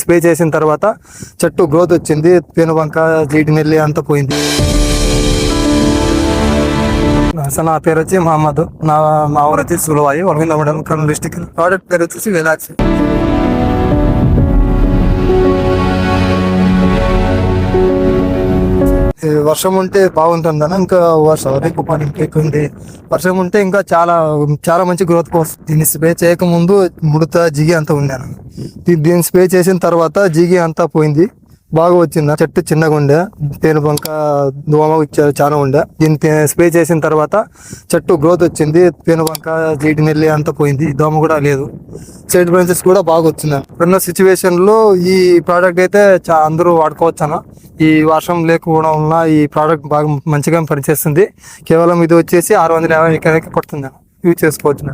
Spray చేసిన తర్వాత చెట్టు గ్రోత్ వచ్చింది, పేనుబంక జీడి నెల్లి అంతా పోయింది. అసలు నా పేరు వచ్చి మహమ్మద్, మా ఊరు వచ్చి సులవాయి, వరవింద మండలం, కర్నూలు డిస్టిక్. ప్రోడక్ట్ పేరు వచ్చేసి వెలాక్స్. వర్షం ఉంటే బాగుంటుందని ఇంకా వర్షం ఎక్కువంది. వర్షం ఉంటే ఇంకా చాలా మంచి గ్రోత్ వస్తుంది. దీన్ని స్ప్రే చేయకముందు ముడత జిగి అంతా ఉన్నాను. దీన్ని స్ప్రే చేసిన తర్వాత జిగి అంతా పోయింది, బాగా వచ్చింది. చెట్టు చిన్నగా ఉండే, పేనుబంక దోమ చాలా ఉండే. దీన్ని స్ప్రే చేసిన తర్వాత చెట్టు గ్రోత్ వచ్చింది, పేనుబంక జీడి నెల్లి అంతా పోయింది, దోమ కూడా లేదు. సైడ్ బ్రాంచెస్ కూడా బాగా వచ్చింది. ఉన్న సిచ్యువేషన్ లో ఈ ప్రోడక్ట్ అయితే అందరూ వాడుకోవచ్చాను. ఈ వర్షం లేకపోవడం వల్ల ఈ ప్రోడక్ట్ బాగా మంచిగా పనిచేస్తుంది. కేవలం ఇది వచ్చేసి 650 కొడుతుంది, యూజ్ చేసుకోవచ్చు.